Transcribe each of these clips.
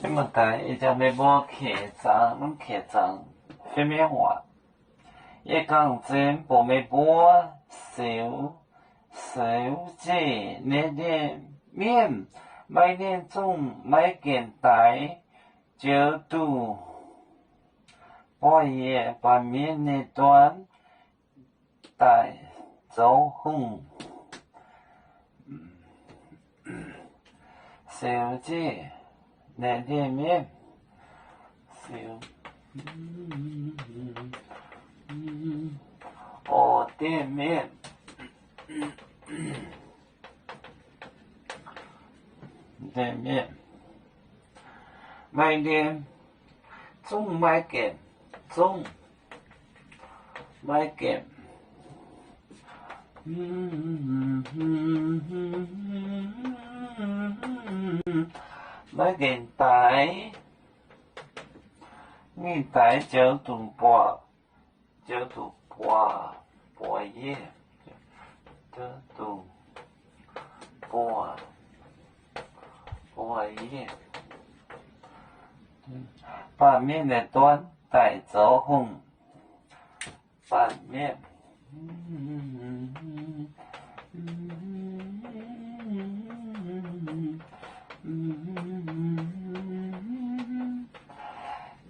这么大一只没无客栈，拢客栈什么话？一讲真不没播，手机那点面，买点种买件带，就都半夜把面那端带走红。手机那点面，店面，店面，买点，总买件，总买件，买件带，你带就都半夜，就都半夜，把面的端带走红，拌面。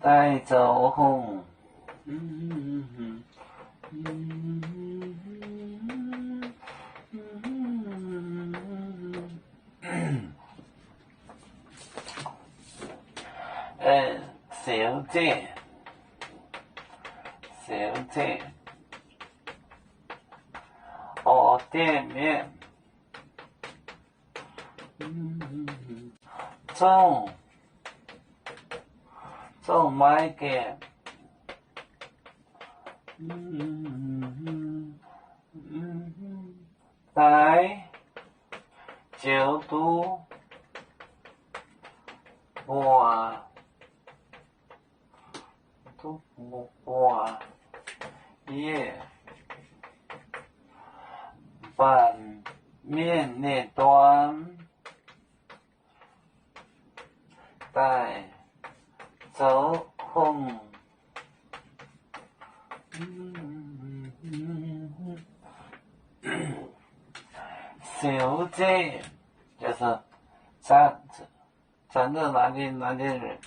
带走红，小姐，店面，总买件，带就都半夜，拌面那端带走红，小姐就是站着那里人，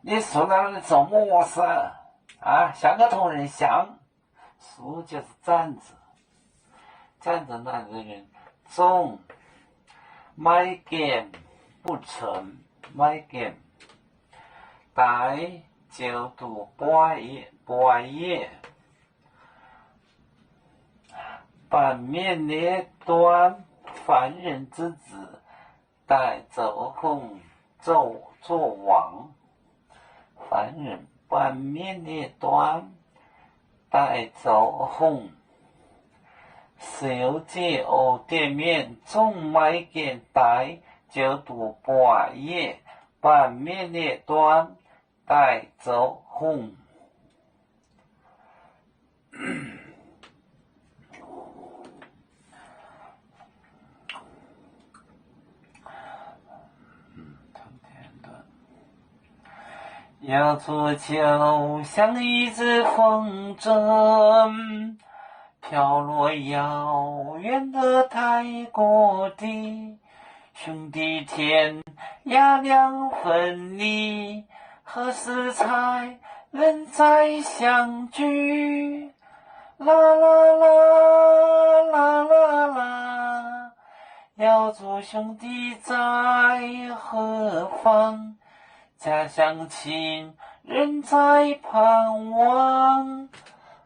你说那人做么事啊？像个同人像，说就是站着那个人，总买件不成，买件带就都半夜，把面那端凡人之子带走红做王，凡人把面那端带走红。小姐店面总买件带就都半夜，把面那端带走红。要足球像一只风筝，飘落遥远的泰国地，兄弟天涯两分离，何时才能再相聚？啦啦啦啦啦啦，要做兄弟在何方？家乡亲人在盼望，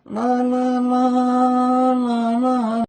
啦啦啦啦啦。